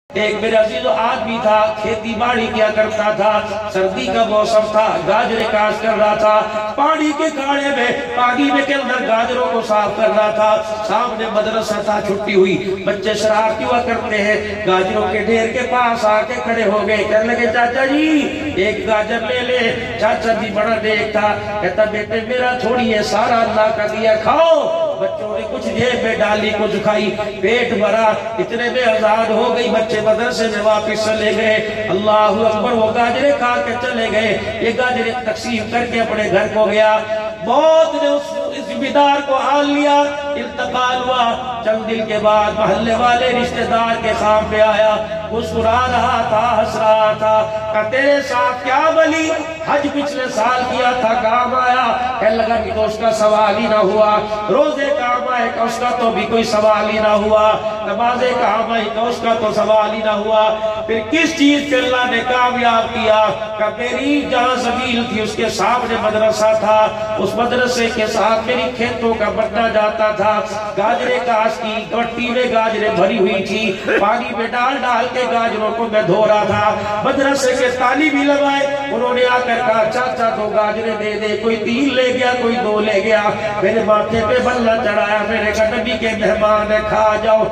ایک میرے عزیز آدمی تھا، کھیتی باڑی کیا کرتا تھا، سردی کا موسم تھا، گاجریں کاشت کر رہا تھا، پانی کے کھاڑے میں پانی میں کے اندر گاجروں کو صاف کر رہا تھا۔ سامنے مدرسہ تھا، چھٹی ہوئی، بچے شرارتی ہوا کرتے ہیں، گاجروں کے ڈھیر کے پاس آ کے کھڑے ہو گئے، کہنے لگے چاچا جی ایک گاجر لے لے۔ چاچا جی بڑا نیک تھا، کہتا بیٹے میرا تھوڑی ہے، سارا اللہ کا دیا، کھاؤ۔ بچوں نے کچھ جیب میں ڈالی، کچھ کھائی، پیٹ بھرا، اتنے میں آزاد ہو گئی، بچے مدرسے میں واپس چلے گئے۔ اللہ اکبر، وہ گاجریں کھا کے چلے گئے، یہ گاجریں تقسیم کر کے اپنے گھر کو گیا۔ موت نے اس بیدار کو آن لیا، انتقال ہوا۔ چند دن کے بعد محلے والے رشتہ دار کے خواب میں آیا، مسکرا رہا تھا، ہنس رہا تھا، کہ تیرے ساتھ کیا ولی حج پچھلے سال کیا تھا کام آیا؟ کہنے لگا کہ تو اس کا سوال ہی نہ ہوا، روزے کام آئے کہ اس کا تو بھی کوئی سوال ہی نہ ہوا، نمازیں کام آئی کہ اس کا تو سوال ہی نہ ہوا۔ پھر کس چیز پہ اللہ نے کامیاب کیا؟ کہ میری جہاں زمین تھی اس کے سامنے مدرسہ تھا، اس مدرسے کے ساتھ میری کھیتوں کا بٹا جاتا تھا، گاجریں کاشت کی، گٹی میں گاجریں بھری ہوئی تھی، پانی میں ڈال ڈال کے گاجروں کو میں دھو رہا تھا۔ مدرسے کے طالب بھی لگائے، انہوں نے آ کر کہا چاچا دو گاجریں دے دے، کوئی 3 لے گیا، کوئی 2 لے گیا۔ میرے ماتھے پہ بلہ چڑھایا، میرے کہا نبی کے مہمان ہے، کھا جاؤ۔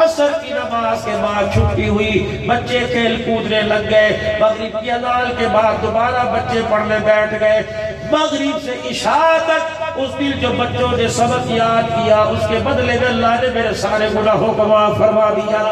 عصر کی نماز کے بعد چھٹی ہوئی، بچے کھیل کودنے لگ گئے، مغرب کی اذان کے بعد دوبارہ بچے پڑھنے بیٹھ گئے۔ مغرب سے عشاء تک اس دن جو بچوں نے سبق یاد کیا، اس کے بدلے میں اللہ نے میرے سارے گناہوں کو معاف فرما دیا۔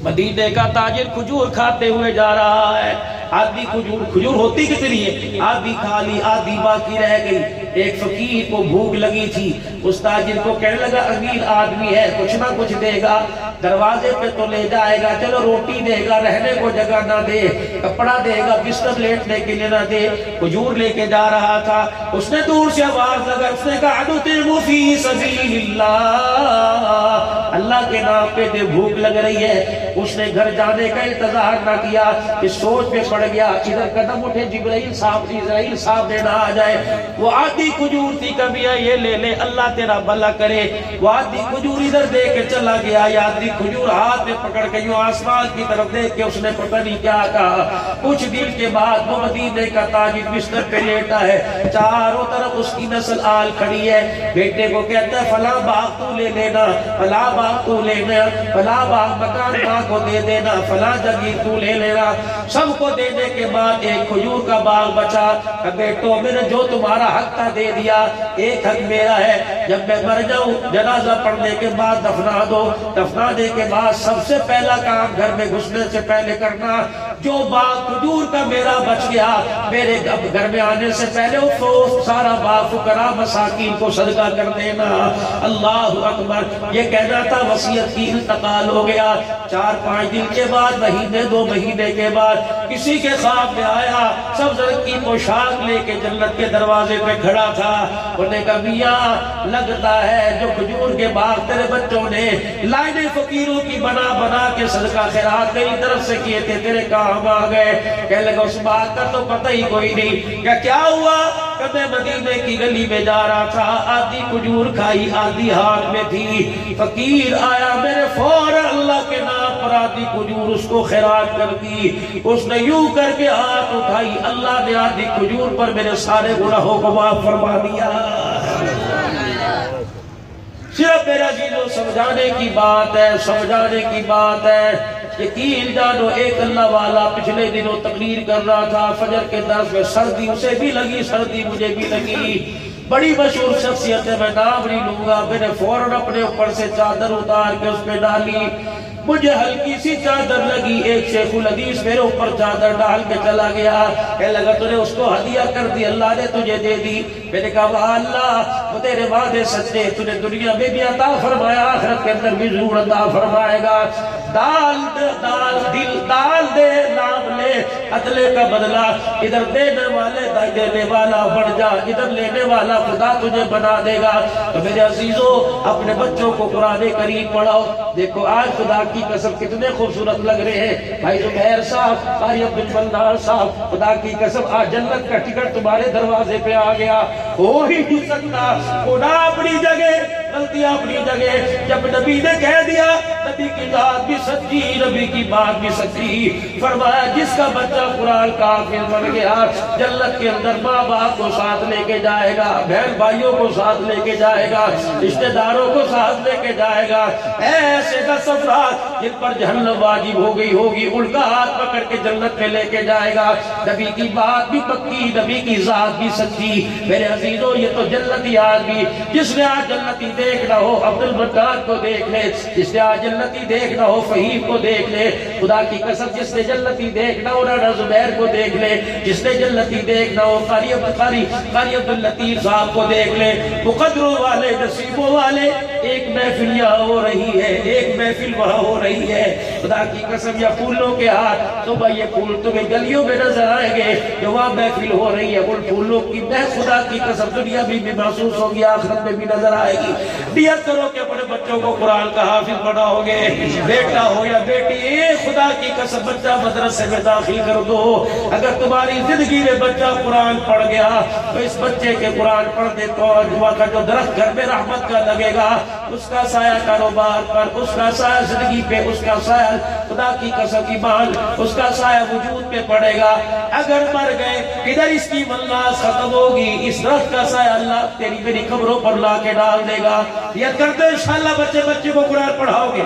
مدینے کا تاجر کھجور کھاتے ہوئے جا رہا ہے، آدھی کھجور ہوتی کتنی ہے، آدھی کھا لی، آدھی باقی رہ گئی۔ ایک فقیر کو بھوک لگی تھی، اس تاجر کو کہنے لگا امیر آدمی ہے، کچھ نہ کچھ دے گا، دروازے پہ تو لے جائے گا، چلو روٹی دے گا، رہنے کو جگہ نہ دے، کپڑا دے گا، بستر لیٹنے کے لیے نہ دے۔ کھجور لے کے جا رہا تھا، اس نے دور سے آواز لگا، اس نے کہا اَنُطِعْمُ فِي سَبِيلِ اللَّهِ، اللہ کے نام پہ دے، بھوک لگ رہی ہے۔ اس نے گھر جانے کا انتظار نہ کیا، اس سوچ پہ پڑ گیا، ادھر قدم اٹھے جبرائیل صاحب دینا آ جائے۔ وہ آدھی کھجور تھی، کبھی یہ لے لے اللہ تیرا بھلا کرے۔ وہ آدھی کھجور ادھر دے کے چلا گیا، یہ آدھی کھجور ہاتھ میں پکڑ کے یوں آسمان کی طرف دیکھ کے اس نے پتہ نہیں کیا کہا۔ کچھ دن کے بعد وہ مدینے کا تاجر بستر پہ لیٹا ہے، چاروں طرف اس کی نسل آل کھڑی ہے۔ بیٹے کو کہتا ہے فلاں باغ تو لے لینا، فلاں باغ تو لینا، فلاں باغ مکان ماں کو دے دینا، فلاں جگیر تو لے لینا۔ سب کو دینے کے بعد ایک کھجور کا باغ بچا، کہ بیٹو میں نے جو تمہارا حق تھا دے دیا، ایک حق میرا ہے، جب میں مر جاؤں جنازہ پڑھنے کے بعد دفنا دو، دفنانے کے بعد سب سے پہلا کام گھر میں گھسنے سے پہلے کرنا، جو باغ کھجور کا میرا بچ گیا میرے گھر میں آنے سے پہلے وہ سارا باغ فقراء مساکین کو صدقہ کر دینا۔ اللہ اکبر، یہ کہنا تھا، وصیت کی، انتقال ہو گیا۔ 4-5 دن کے بعد، مہینے 2 مہینے کے بعد کسی کے خواب میں آیا، سبز رنگ کی پوشاک لے کے جنت کے دروازے پہ کھڑا تھا۔ انہوں نے کہا میاں لگتا ہے جو کھجور کے باغ تیرے بچوں نے لائنیں فقیروں کی بنا بنا کے صدقہ خیرات تیری طرف سے کیے تھے، تیرے کام آ گئے۔ کہنے لگا اس بات کا تو پتہ ہی کوئی نہیں۔ کیا ہوا؟ کہ میں مدینے کی گلی میں جا رہا تھا، آدھی کھجور کھائی، آدھی ہاتھ میں تھی، فقیر آیا، میرے فوراً اللہ کے نام پر آدھی کھجور اس کو خیرات کر دی۔ اس نے یوں کر کے ہاتھ اٹھائی، اللہ نے آدھی کھجور پر میرے سارے گناہوں کو معاف فرما دیا۔ صرف میرا عزیزو سمجھانے کی بات ہے، سمجھانے کی بات ہے۔ یقین جانو ایک اللہ والا پچھلے دنوں تقریر کر رہا تھا، فجر کے درس میں سردی اسے بھی لگی، سردی مجھے بھی لگی، بڑی مشہور شخصیت ہے، میں نام نہیں لوں گا۔ میں نے فوراً اپنے اوپر سے چادر اتار کے اس پہ ڈالی، مجھے ہلکی سی چادر لگی، ایک شیخ الحدیث میرے اوپر چادر ڈال کے چلا گیا، کہنے لگا تو نے اس کو ہدیہ کر دی، اللہ نے تجھے دے دی۔ میں نے کہا واہ اللہ، وہ تیرے وعدے سچے، تو نے دنیا میں بھی عطا فرمایا، آخرت کے اندر بھی ضرور عطا فرمائے گا۔ دال دے نام لے، عدلے کا بدلہ، ادھر دینے والے دینے والا بڑھ جا، ادھر لینے والا خدا تجھے بنا دے گا۔ تو میرے عزیزو اپنے بچوں کو قرآن کریم پڑھاؤ۔ دیکھو آج خدا کی قسم کتنے خوبصورت لگ رہے ہیں، بھائی زبیر صاحب، قاری عبد المنان صاحب، خدا کی قسم آج جنت کا ٹکٹ تمہارے دروازے پہ آ گیا، ہو ہی نہیں سکتا۔ خدا اپنی جگہ، غلطیاں اپنی جگہ، جب نبی نے کہہ دیا نبی کی ذات بھی سچی، نبی کی بات بھی سچی۔ فرمایا جس کا بچہ قرآن کا حافظ بن گیا جنت کے اندر ماں باپ کو ساتھ لے کے جائے گا، بہن بھائیوں کو ساتھ لے کے جائے گا، رشتہ داروں کو ساتھ لے کے جائے گا۔ ایسے 10 افراد جن پر جہنم واجب ہو گئی ہوگی ان کا ہاتھ پکڑ کے جنت میں لے کے جائے گا۔ نبی کی بات بھی پکی، نبی کی ذات بھی سچی۔ میرے عزیزوں یہ تو جنتی آدمی، جس نے آج جنتی دیکھنا ہو عبد البدار کو دیکھ لے، جس نے آج جنتی دیکھنا ہو فہیم کو دیکھ لے، خدا کی قسم جس نے جنتی دیکھنا ہو رانا زبیر کو دیکھ لے، جس نے جنتی دیکھنا ہو قاری عبد اللطیف صاحب کو دیکھ لے۔ مقدروں والے نصیبوں والے ایک محفل یہاں ہو رہی ہے، ایک محفل وہاں ہو رہی ہے۔ خدا کی قسم یا پھولوں کے ہاتھ صبح یہ پھول تمہیں گلیوں میں نظر آئیں گے جو وہاں محفل ہو رہی ہے، ان پھولوں کی خدا کی قسم دنیا میں بھی محسوس ہوگی، آخرت میں بھی نظر آئے گی۔ نیت کرو کہ اپنے بچوں کو قرآن کا حافظ بناؤ گے، بیٹا ہو یا بیٹی، خدا کی قسم بچہ مدرسے میں داخل کر دو۔ اگر تمہاری زندگی میں بچہ قرآن پڑھ گیا تو اس بچے کے قرآن پڑھنے تو کا جو درخت گھر میں رحمت کا لگے گا، اس کا سایہ کاروبار پر، اس کا سایہ زندگی پہ، اس کا سایہ خدا کی قسم ایمان، اس کا سایہ وجود پہ پڑے گا۔ اگر مر گئے ادھر اس کی ملاس ختم ہوگی، اس درخت کا سایہ اللہ تیری میری قبروں پر لا کے ڈال دے گا۔ یہ کرتے انشاءاللہ بچے کو قرآن پڑھاؤ گے۔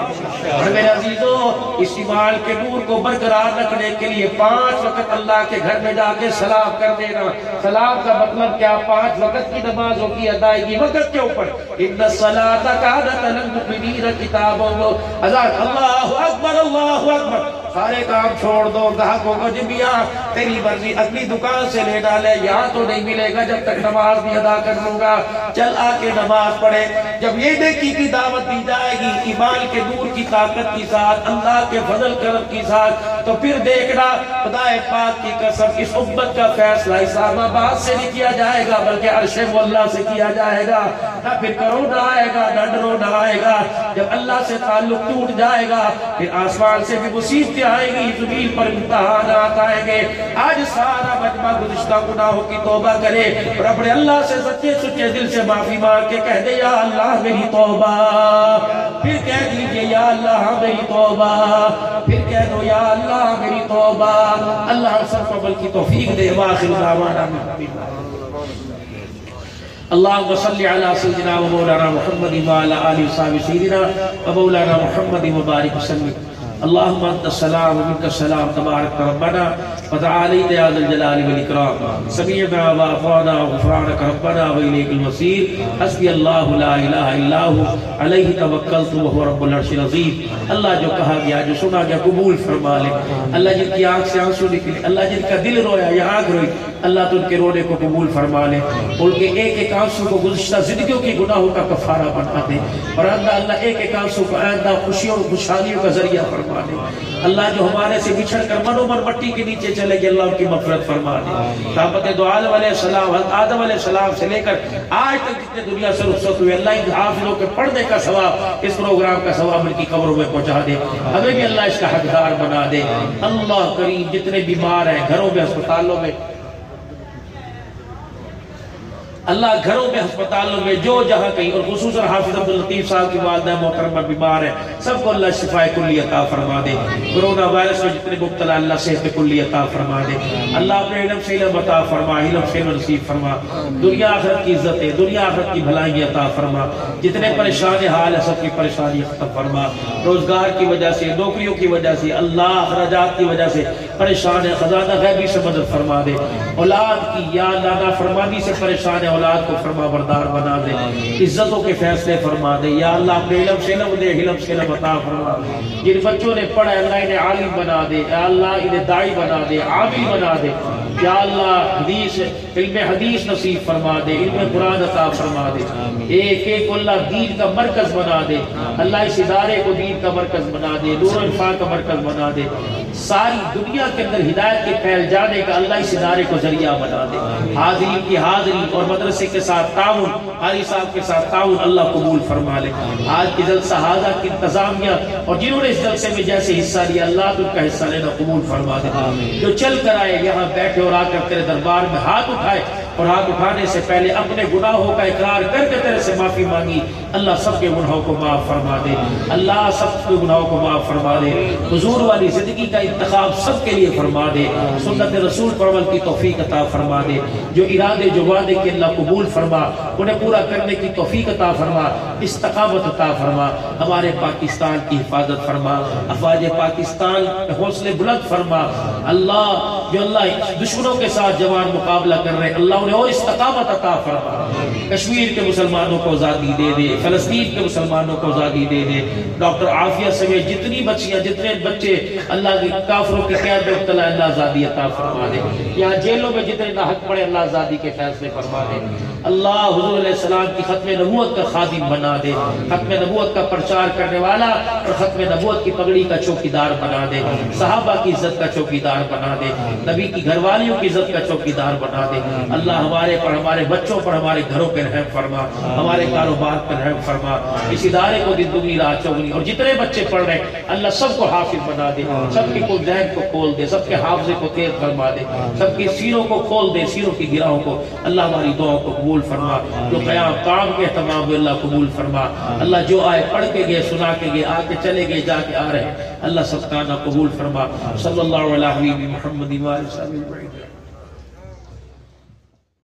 اور میرے عزیزوں اس ایمان کے نور کو برقرار رکھنے کے لیے 5 وقت اللہ کے گھر میں جا کے سلام کر دینا۔ سلام کا مطلب کیا؟ 5 وقت کی نمازوں کی ادائیگی وقت کے اوپر۔ ان الصلاۃ کانت علی المؤمنین کتابا موقوتا۔ اللہ اکبر اللہ اکبر۔ سارے کام چھوڑ دو، گاہکوں کو جبیا تیری مرضی، اپنی دکان سے لے ڈالے، یہاں تو نہیں ملے گا جب تک نماز نہیں ادا کر لوں گا۔ چل آ کے نماز پڑھے۔ جب یہ نیکی کی دعوت دی جائے گی ایمان کے نور کی طاقت کی ساتھ، اللہ کے فضل کرم کی ساتھ، تو پھر دیکھنا خدا پاک کی قسم اس امت کا فیصلہ اسلام آباد سے نہیں کیا جائے گا بلکہ عرش مولا سے کیا جائے گا۔ نہ پھر کرونا آئے گا نہ ڈرونا آئے گا۔ جب اللہ سے تعلق ٹوٹ جائے گا پھر آسمان سے بھی مصیبتیں آئیں گی، زمین پر امتحانات آئیں گے۔ آج سارا مجمع گزشتہ گناہوں کی توبہ کرے اور اپنے اللہ سے سچے سچے دل سے معافی مانگ کے کہہ دے یا اللہ میری توبہ، پھر کہہ دیجئے یا اللہ میری توبہ، پھر کہہ دو یا اللہ میری توبہ۔ اللہ سب کو عمل کی توفیق دے۔ واخر دعوانا اللہم صلی علی سیدنا و مولانا محمد و علی آلہ وصحبہ سیدنا و مولانا محمد مبارک وسلم۔ اللہم انت السلام و منک السلام تبارک ربنا وتعالیت یا ذا الجلال والاکرام، سمیعنا و اطعنا غفرانک ربنا و الیک المصیر، حسبی اللہ لا الہ الا ھو علیہ توکلت وہو رب العرش العظیم۔ اللہ جو کہا گیا جو سنا گیا قبول فرما لے۔ اللہ جن کی آنکھ سے آنسو نکلے، اللہ جن کا دل رویا یا آنکھ روئی، اللہ تو ان کے رونے کو قبول فرما لے، ان کے ایک ایک آنسو کو گزشتہ زندگیوں کی گناہوں کا کفارہ بنا دے، اور اللہ ایک ایک آنسو کو آئندہ خوشیوں اور خوشحالیوں کا ذریعہ فرما دے۔ اللہ جو ہمارے سے بچھڑ کر من و من مٹی کے نیچے چلے گئے اللہ ان کی مغفرت فرما دے۔ صحابت دو عالم علیہ السلام، حضرت آدم علیہ السلام سے لے کر آج تک جتنے دنیا سے رخصت ہوئے، اللہ ان حافظوں کے پڑھنے کا ثواب، اس پروگرام کا ثواب ان کی قبروں میں پہنچا دے، ہمیں بھی اللہ اس کا حقدار بنا دے۔ اللہ کریم جتنے بیمار ہیں گھروں میں ہسپتالوں میں، اللہ گھروں میں ہسپتالوں میں جو جہاں کہیں، اور خصوصاً حافظ عبد اللطیف صاحب کی والدہ محترمہ بیمار ہے، سب کو اللہ شفاء کلی عطا فرما دے۔ کرونا وائرس میں جتنے مبتلا اللہ صحت کلی عطا فرما دے۔ اللہ اپنے علم سے علم عطا فرما، علم سے علم نصیب فرما، دنیا آخرت کی عزتیں، دنیا آخرت کی بھلائی عطا فرما۔ جتنے پریشان حال ہے سب کی پریشانی ختم فرما۔ روزگار کی وجہ سے، نوکریوں کی وجہ سے، اللہ اخراجات کی وجہ سے پریشان ہے، خزانہ غیبی سے مدد فرما دے۔ اولاد کی یا اللہ نافرمانی سے پریشان ہے، اولاد کو فرما بردار بنا دے، عزتوں کے فیصلے فرما دے۔ یا اللہ اپنے علم سے علم دے، علم سے علم عطا فرما۔ جن بچوں نے پڑھا ہے اللہ انہیں عالم بنا دے، یا اللہ انہیں داعی بنا دے، عامل بنا دے۔ یا اللہ حدیث علم حدیث نصیب فرما دے، علم قرآن عطا فرما دے۔ ایک ایک اللہ دین کا مرکز بنا دے، اللہ اس ادارے کو دین کا مرکز بنا دے، نور و عرفان کا مرکز بنا دے۔ ساری دنیا کے اندر ہدایت کے پھیل جانے کا اللہ اس ادارے کو ذریعہ بنا دے۔ حاضرین کی حاضری اور مدرسے کے ساتھ تعاون، قاری صاحب کے ساتھ تعاون اللہ قبول فرما لے۔ آج کی جلسہ حاضر کی انتظامیہ اور جنہوں نے اس جلسے میں جیسے حصہ لیا، اللہ تو ان کا حصہ لینا قبول فرما دے۔ جو چل کر آئے یہاں بیٹھے اور آ کر تیرے دربار میں ہاتھ اٹھائے، اور ہاتھ اٹھانے سے پہلے اپنے گناہوں کا اقرار کر کے تیرے سے معافی مانگی۔ اللہ سب کے گناہوں کو معاف فرما دے، اللہ سب کے گناہوں کو معاف فرما دے، حضور والی زندگی کا انتخاب سب کے لیے فرما دے، سنت رسول پر عمل کی توفیق عطا فرما دے، جو ارادے جو وعدے کے اللہ قبول فرما، انہیں پورا کرنے کی توفیق عطا فرما، استقامت عطا فرما، ہمارے پاکستان کی حفاظت فرما، افواج پاکستان حوصلے بلند فرما، اللہ جو اللہ دشمنوں کے ساتھ جوان مقابلہ کر رہے اللہ انہیں اور استقامت عطا فرما، کشمیر کے مسلمانوں کو آزادی دے دے، فلسطین کے مسلمانوں کو آزادی دے دے، ڈاکٹر عافیہ سمیت جتنی بچیاں جتنے بچے اللہ کی کافروں کی قید میں مبتلا اللہ آزادی عطا فرما دے، یہاں جیلوں میں جتنے ناحق پڑے اللہ آزادی کے فیصلے فرما دے، اللہ حضور علیہ السلام کی ختم نبوت کا خادم بنا دے، ختم نبوت کا پرچار کرنے والا اور ختم نبوت کی پگڑی کا چوکیدار بنا دے، صحابہ کی عزت کا چوکیدار بنا دے، نبی کی گھر والیوں کی عزت کا چوکیدار بنا دے، اللہ ہمارے پر ہمارے بچوں پر ہمارے گھروں پہ رحم فرما، ہمارے کاروبار پر رحم فرما، اس ادارے کو دن دگنی رات چوگنی، اور جتنے بچے پڑھ رہے ہیں اللہ سب کو حافظ بنا دے، سب کے ذہن کو کھول دے، سب کے حافظے کو تیز فرما دے، سب کی سینوں کو کھول دے، سینوں کی گراہوں کو اللہ ہماری دعاؤں کو قبول فرما، جو قیام کام کے اہتمام اللہ قبول فرما، اللہ جو آئے پڑھ کے گئے سنا کے گئے آ کے چلے گئے جا کے آ رہے ہیں اللہ سب کا نہ قبول فرما، صلی اللہ علیہ وسلم محمد